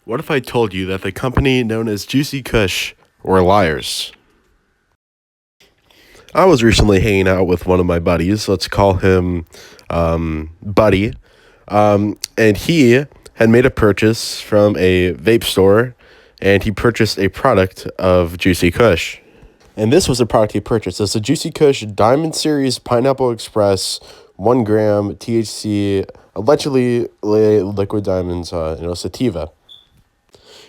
What if I told you that the company known as Juicy Kush were liars? I was recently hanging out with one of my buddies. Let's call him Buddy. And he had made a purchase from a vape store and he purchased a product of Juicy Kush. And this was the product he purchased. It's a Juicy Kush Diamond Series Pineapple Express 1 gram THC, allegedly liquid diamonds, sativa.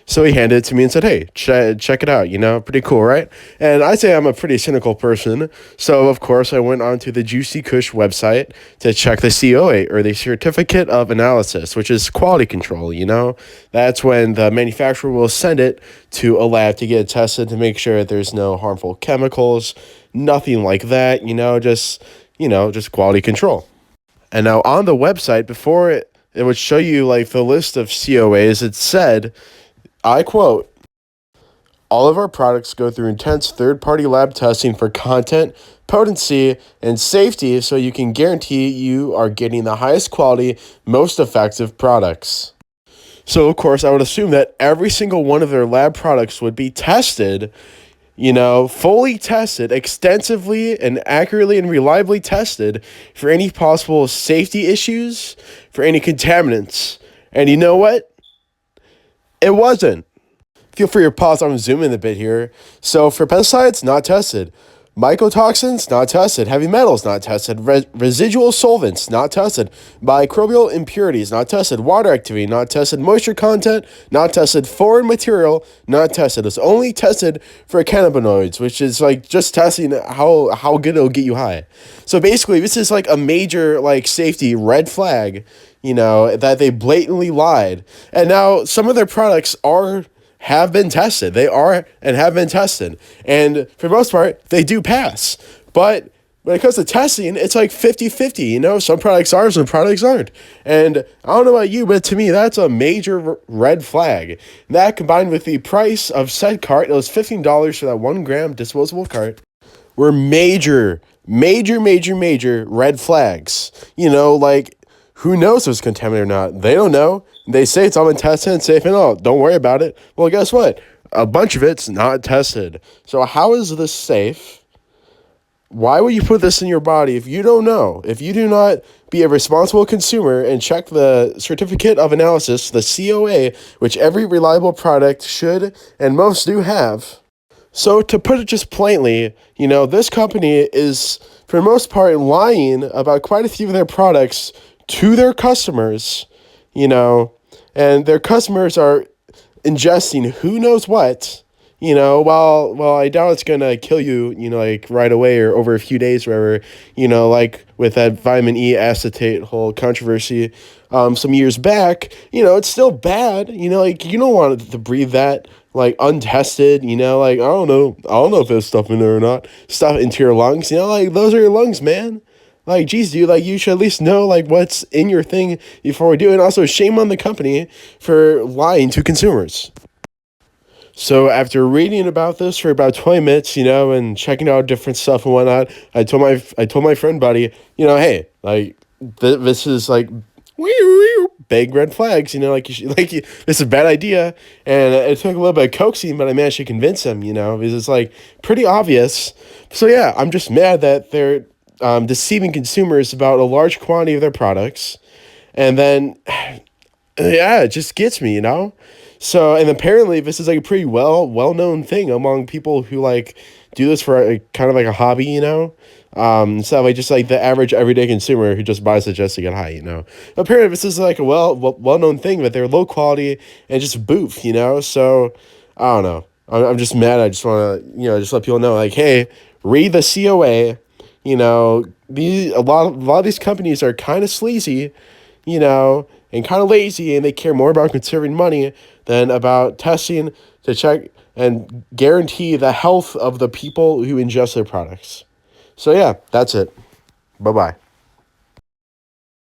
So he handed it to me and said, hey, check it out, pretty cool, right? And I say I'm a pretty cynical person. So, of course, I went onto the Juicy Kush website to check the COA, or the Certificate of Analysis, which is quality control. That's when the manufacturer will send it to a lab to get it tested to make sure that there's no harmful chemicals, nothing like that, just quality control. And now on the website, before it would show you like the list of COAs, it said, I quote, all of our products go through intense third-party lab testing for content, potency, and safety so you can guarantee you are getting the highest quality, most effective products. So, of course, I would assume that every single one of their lab products would be tested, fully tested, extensively and accurately and reliably tested for any possible safety issues, for any contaminants. And you know what? It wasn't. Feel free to pause. I'm zooming a bit here. So for pesticides, not tested. Mycotoxins, not tested. Heavy metals, not tested. Residual solvents, not tested. Microbial impurities, not tested. Water activity, not tested. Moisture content, not tested. Foreign material, not tested. It's only tested for cannabinoids, which is like just testing how good it'll get you high. So basically, this is like a major like safety red flag, that they blatantly lied. And now some of their products have been tested. They are and have been tested. And for the most part, they do pass. But when it comes to testing, it's like 50-50, Some products are, some products aren't. And I don't know about you, but to me, that's a major red flag. That combined with the price of said cart, it was $15 for that 1 gram disposable cart, were major red flags. Who knows if it's contaminated or not? They don't know. They say it's all been tested and safe and all. Don't worry about it. Well, guess what? A bunch of it's not tested. So how is this safe? Why would you put this in your body if you don't know? If you do not be a responsible consumer and check the Certificate of Analysis, the COA, which every reliable product should and most do have. So to put it just plainly, this company is, for the most part, lying about quite a few of their products to their customers, and their customers are ingesting who knows what, while I doubt it's going to kill you, like right away or over a few days, wherever, like with that vitamin E acetate whole controversy some years back, it's still bad, like you don't want to breathe that like untested, like I don't know if there's stuff in there or not, stuff into your lungs, like those are your lungs, man. Like, geez, dude, like, you should at least know, like, what's in your thing before we do it. And also, shame on the company for lying to consumers. So, after reading about this for about 20 minutes, and checking out different stuff and whatnot, I told my friend Buddy, hey, like, this is, like, big red flags, this is a bad idea. And it took a little bit of coaxing, but I managed to convince him, because it's, like, pretty obvious. So, yeah, I'm just mad that they're deceiving consumers about a large quantity of their products. And then, yeah, it just gets me, So, and apparently this is like a pretty well-known thing among people who like do this for kind of like a hobby, instead of like just like the average everyday consumer who just buys it just to get high, Apparently this is like a well-known thing, but they're low quality and just boof, So, I don't know. I'm just mad. I just want to, just let people know, like, hey, read the COA. A lot of these companies are kind of sleazy, and kind of lazy, and they care more about conserving money than about testing to check and guarantee the health of the people who ingest their products. So yeah, that's it. Bye-bye.